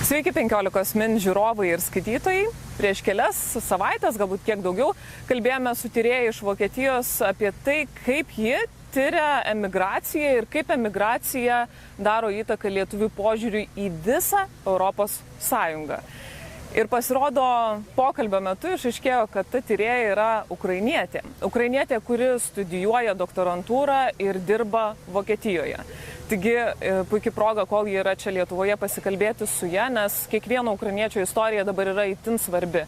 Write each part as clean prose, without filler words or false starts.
Sveiki 15 min žiūrovai ir skaitytojai. Prieš kelias savaitės, galbūt kiek daugiau, kalbėjome su tyrėja iš Vokietijos apie tai, kaip ji tyria emigraciją ir kaip emigracija daro įtaką lietuvių požiūriui į visą Europos Sąjungą. Ir pasirodo, pokalbio metu išaiškėjo, kad ta tyrėja yra ukrainietė. Ukrainietė, kuri studijuoja doktorantūrą ir dirba Vokietijoje. Taigi, puikiai proga, kol ji yra čia Lietuvoje, pasikalbėti su ja, nes kiekvieno ukrainiečio istorija dabar yra itin svarbi,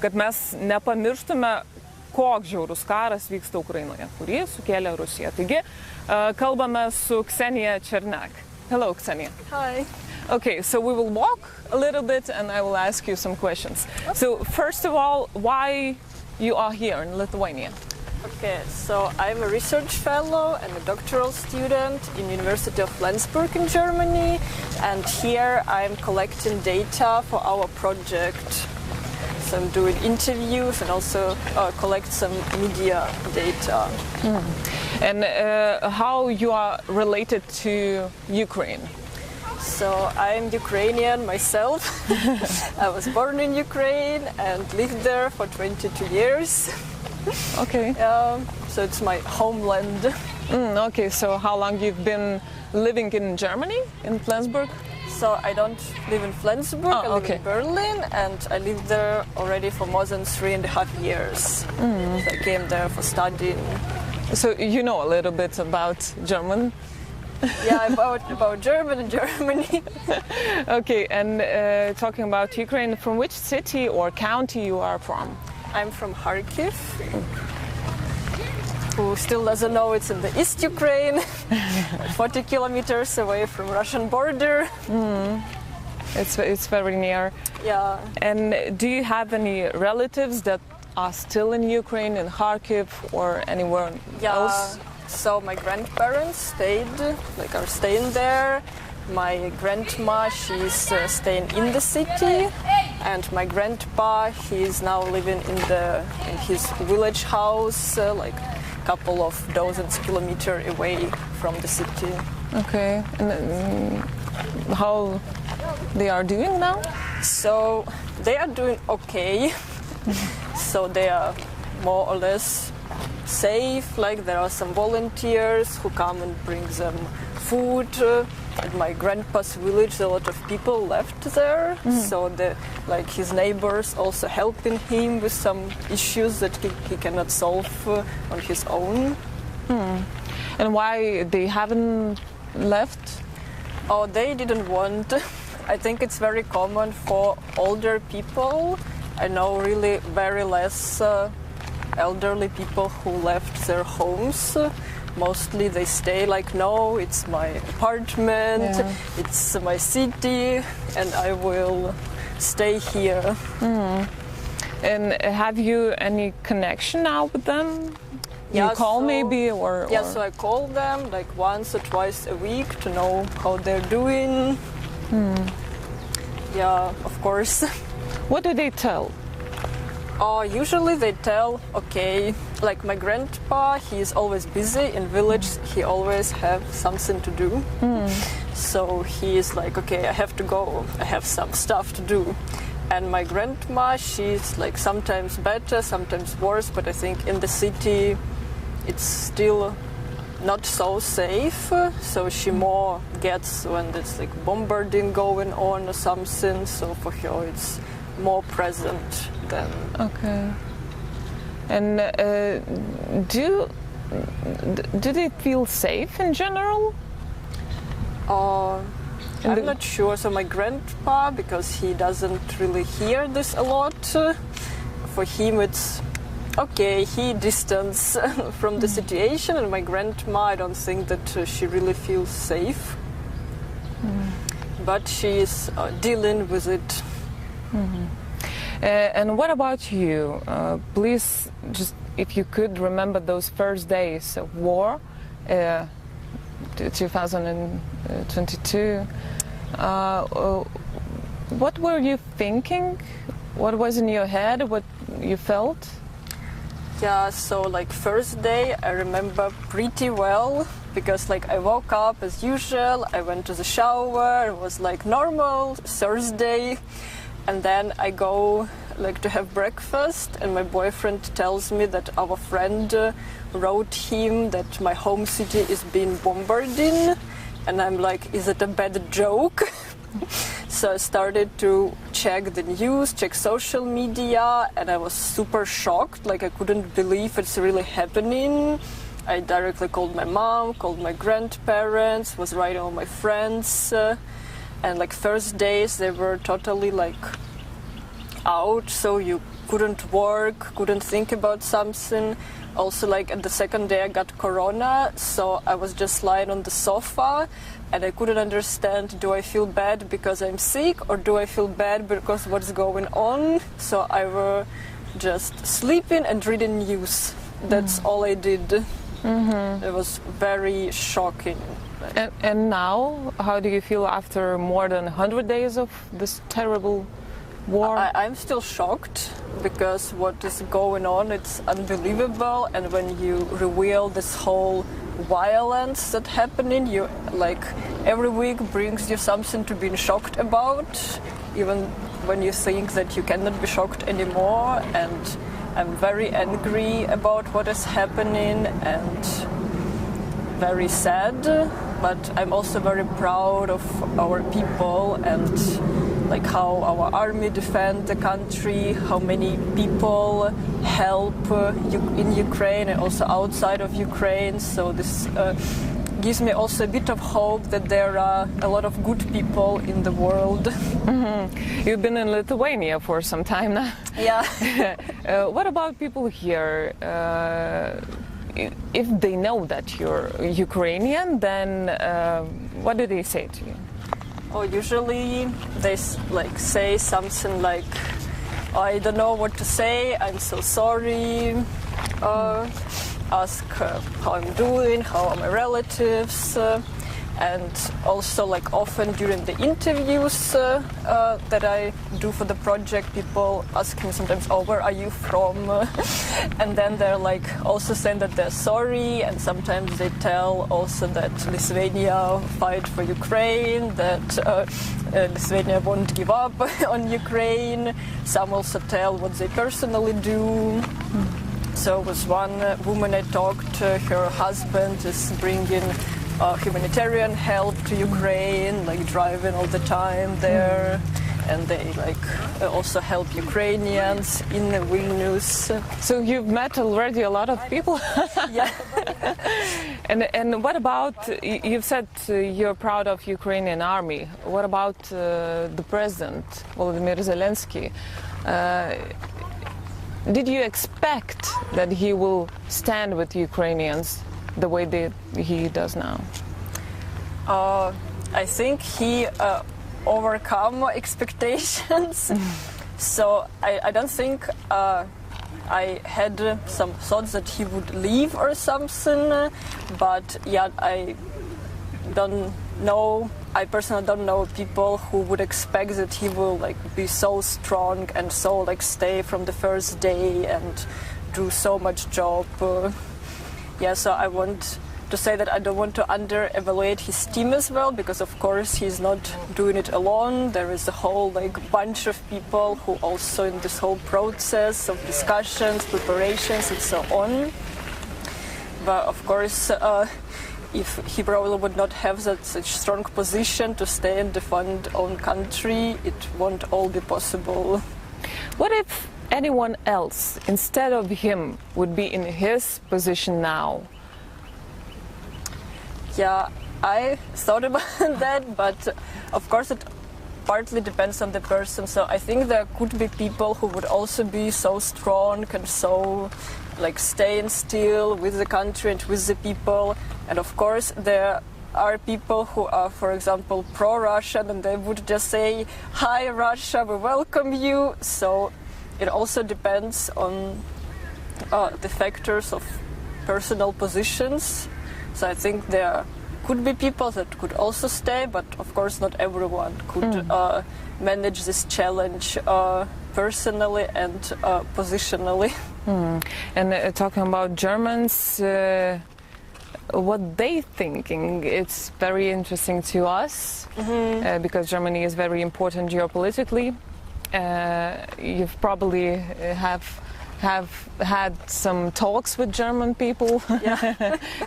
kad mes nepamirštume, koks žiaurus karas vyksta Ukrainoje, kurį sukėlė Rusija. Taigi, kalbame su Kseniia Cherniak. Hello, Kseniia. Hi. Okay, so we will walk a little bit and I will ask you some questions. So, first of all, why you are here in Lithuania? Okay, so I'm a research fellow and a doctoral student in Universitete of Flensburgo in Germany, and here I'm collecting data for our project. So I'm doing interviews and also collect some media data. And how you are related to Ukraine? So I'm Ukrainian myself. I was born in Ukraine and lived there for 22 years. Okay. So it's my homeland. Okay, so how long you've been living in Germany, in Flensburg? So I don't live in Flensburg, I live in Berlin, and I lived there already for more than 3.5 years. So I came there for studying. So you know a little bit about German? Yeah, about German and Germany. Okay, and talking about Ukraine, from which city or county you are from? I'm from Charkivo. Who still doesn't know, it's in the East Ukraine, 40 kilometers away from Russian border. It's very near. Yeah. And do you have any relatives that are still in Ukraine, in Kharkiv or anywhere else? So my grandparents are staying there. My grandma, she's staying in the city, and my grandpa, he's now living in his village house, like a couple of dozens kilometers away from the city. Okay, and how they are doing now? So they are doing okay. So they are more or less safe. Like there are some volunteers who come and bring them food. At my grandpa's village, a lot of people left there, so his neighbors also helping him with some issues that he cannot solve on his own. And why they haven't left? Oh, they didn't want. I think it's very common for older people. I know really very less elderly people who left their homes. Mostly they stay like, no, it's my apartment, it's my city, and I will stay here. And have you any connection now with them? Yeah, you call maybe or? Yeah, so I call them like once or twice a week to know how they're doing. Yeah, of course. What do they tell? Usually they tell, okay, like my grandpa, he's always busy in village, he always have something to do. So he's like, okay, I have to go, I have some stuff to do. And my grandma, she's like sometimes better, sometimes worse, but I think in the city it's still not so safe. So she more gets when there's like bombarding going on or something, so for her it's more present than. Okay. And do they feel safe in general? I'm not sure. So my grandpa, because he doesn't really hear this a lot, for him it's okay, he distance from the situation, and my grandma, I don't think that she really feels safe. But she is dealing with it. And what about you? Please, just if you could remember those first days of war, 2022, what were you thinking? What was in your head? What you felt? Yeah, so like first day I remember pretty well. because like I woke up as usual, I went to the shower, it was like normal Thursday, and then I go like to have breakfast, and my boyfriend tells me that our friend wrote him that my home city is being bombarded, and I'm like, is it a bad joke? So I started to check the news, check social media, and I was super shocked. Like I couldn't believe it's really happening. I directly called my mom, called my grandparents, was writing all my friends, and like first days they were totally like out, so you couldn't work, couldn't think about something. Also, like at the second day I got corona, so I was just lying on the sofa and I couldn't understand, do I feel bad because I'm sick or do I feel bad because what's going on? So I were just sleeping and reading news. That's all I did. It was very shocking. And now, how do you feel after more than 100 days of this terrible war? I'm still shocked because what is going on, it's unbelievable, and when you reveal this whole violence that's happening, you like every week brings you something to be shocked about, even when you think that you cannot be shocked anymore. And I'm very angry about what is happening and very sad, but I'm also very proud of our people and like how our army defend the country, how many people help in Ukraine and also outside of Ukraine. So this gives me also a bit of hope that there are a lot of good people in the world. You've been in Lithuania for some time now. Yeah. What about people here? If they know that you're Ukrainian, then what do they say to you? Oh, usually they like say something like, I don't know what to say, I'm so sorry, ask how I'm doing, how are my relatives, and also like often during the interviews that I do for the project, people ask me sometimes, oh, where are you from? And then they're like also saying that they're sorry, and sometimes they tell also that Lithuania fight for Ukraine, that Lithuania won't give up on Ukraine. Some also tell what they personally do. So with one woman I talked, her husband is bringing humanitarian help to Ukraine, like driving all the time there, and they like also help Ukrainians in Vilnius. So you've met already a lot of people. Yeah. And what about, you've said you're proud of Ukrainian army. What about the president, Volodymyr Zelensky? Did you expect that he will stand with Ukrainians the way he does now? I think he overcome expectations. So I don't think I had some thoughts that he would leave or something, but yeah, I don't know. I personally don't know people who would expect that he will like be so strong and so like stay from the first day and do so much job. Yeah, so I want to say that I don't want to under-evaluate his team as well, because of course he's not doing it alone. There is a whole like bunch of people who also in this whole process of discussions, preparations and so on. But of course, if he probably would not have such strong position to stay and defend own country, it won't all be possible. What if anyone else instead of him would be in his position now? Yeah, I thought about that, but of course it partly depends on the person. So I think there could be people who would also be so strong and so like staying still with the country and with the people. And of course there are people who are, for example, pro-Russian, and they would just say, "Hi Russia, we welcome you." So it also depends on the factors of personal positions. So I think there could be people that could also stay, but of course not everyone could manage this challenge personally and positionally. And talking about Germans, what they thinking. It's very interesting to us because Germany is very important geopolitically. You've probably have had some talks with German people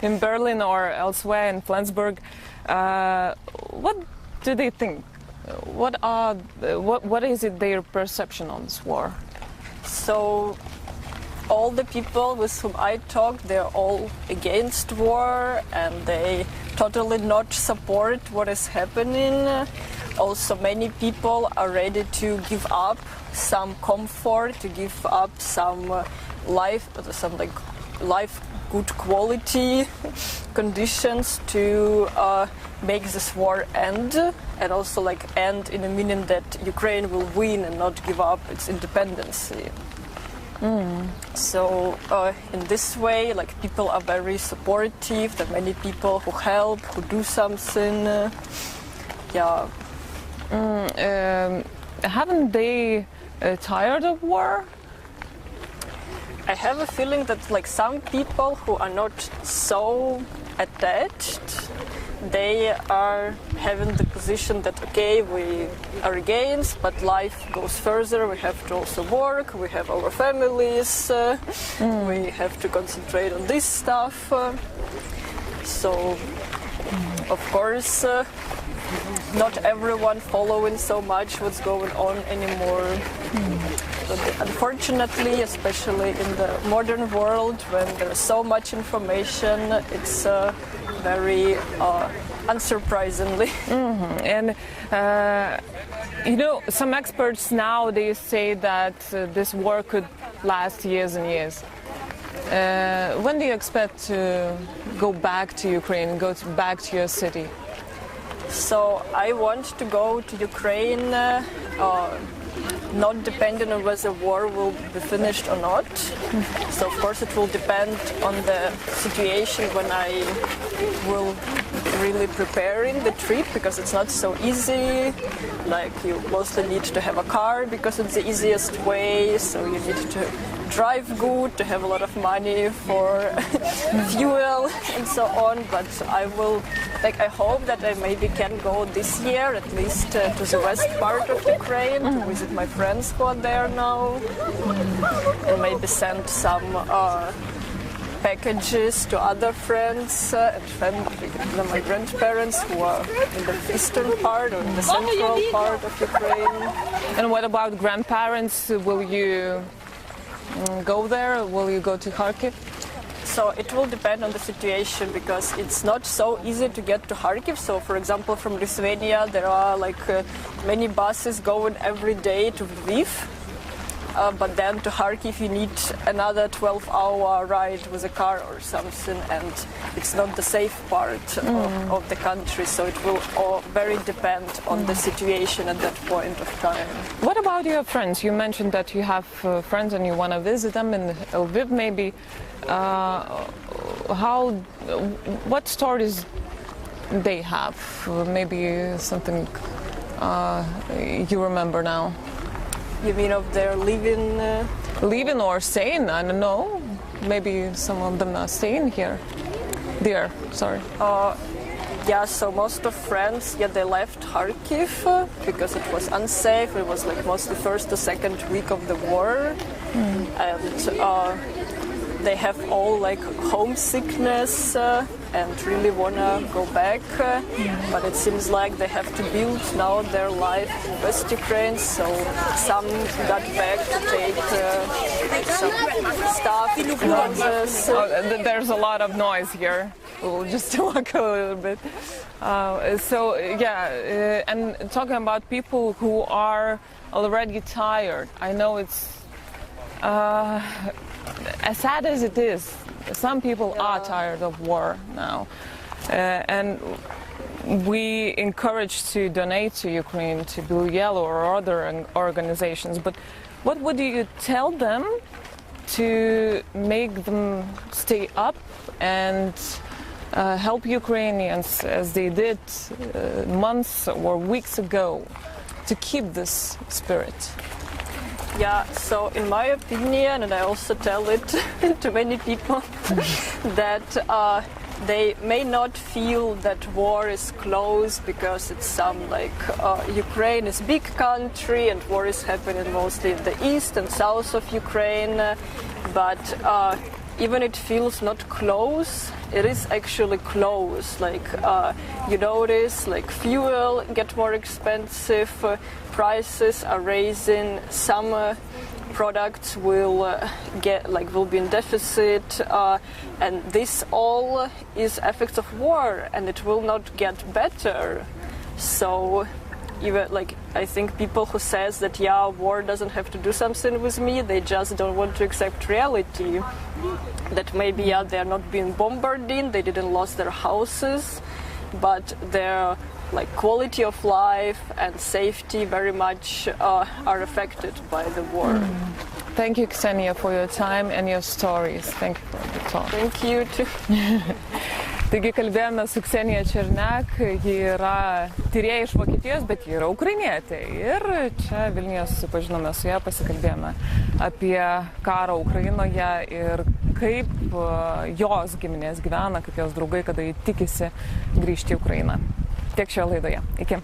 in Berlin or elsewhere in Flensburg. What do they think? What is it their perception on this war? So all the people with whom I talked, they're all against war and they totally not support what is happening. Also, many people are ready to give up some comfort, to give up some life good quality conditions to make this war end, and also like end in the meaning that Ukraine will win and not give up its independence. So in this way, like people are very supportive. There are many people who help, who do something. Haven't they tired of war? I have a feeling that like some people who are not so attached, they are having the position that okay, we are against, but life goes further. We have to also work. We have our families. We have to concentrate on this stuff. So, of course, not everyone following so much what's going on anymore. But unfortunately, especially in the modern world, when there's so much information, it's very unsurprisingly. And you know, some experts now they say that this war could last years and years. When do you expect to go back to Ukraine, back to your city? So I want to go to Ukraine, not depending on whether war will be finished or not. So of course it will depend on the situation when I will really preparing the trip, because it's not so easy. Like you mostly need to have a car because it's the easiest way. So you need to drive good, to have a lot of money for fuel and so on. But I hope that I maybe can go this year at least to the west part of Ukraine to visit my friends who are there now, and maybe send some packages to other friends and family, my grandparents who are in the eastern part or in the central part of Ukraine. And what about grandparents? Will you go there? Will you go to Charkiv? So it will depend on the situation, because it's not so easy to get to Charkiv. So for example, from Lithuania there are like many buses going every day to Lviv. But then to Charkiv you need another 12-hour ride with a car or something, and it's not the safe part of the country, so it will all very depend on the situation at that point of time. What about your friends? You mentioned that you have friends and you want to visit them in Lviv maybe. What stories they have? Maybe something you remember now? You mean of their living? Leaving or staying? I don't know. Maybe some of them are staying here. There, sorry. Yeah, so most of friends, they left Charkiv because it was unsafe. It was like mostly first or second week of the war. And they have all like homesickness and really wanna go back. But it seems like they have to build now their life in West Ukraine. So some got back to take some stuff, clothes. There's a lot of noise here. We'll just walk a little bit. And talking about people who are already tired. I know it's as sad as it is, some people are tired of war now, and we encourage to donate to Ukraine, to Blue Yellow or other organizations. But what would you tell them to make them stay up and help Ukrainians as they did months or weeks ago to keep this spirit? Yeah, so in my opinion, and I also tell it to many people, that they may not feel that war is close because it's some like Ukraine is big country and war is happening mostly in the east and south of Ukraine, but even it feels not close, it is actually close. Like you notice, like fuel get more expensive, prices are raising, some products will will be in deficit, and this all is effects of war, and it will not get better. So even I think people who says that war doesn't have to do something with me, they just don't want to accept reality. That maybe they're not being bombarded, they didn't lose their houses, but their quality of life and safety very much are affected by the war. Thank you, Kseniia, for your time and your stories. Thank you for the talk. Thank you too. Taigi kalbėjome su Kseniia Cherniak, ji yra tyrėja iš Vokietijos, bet ji yra ukrainietė. Ir čia Vilniuje susipažinome su ją, pasikalbėjome apie karą Ukrainoje ir kaip jos giminės gyvena, kaip jos draugai, kada jie tikisi grįžti į Ukrainą. Tiek šioje laidoje. Iki.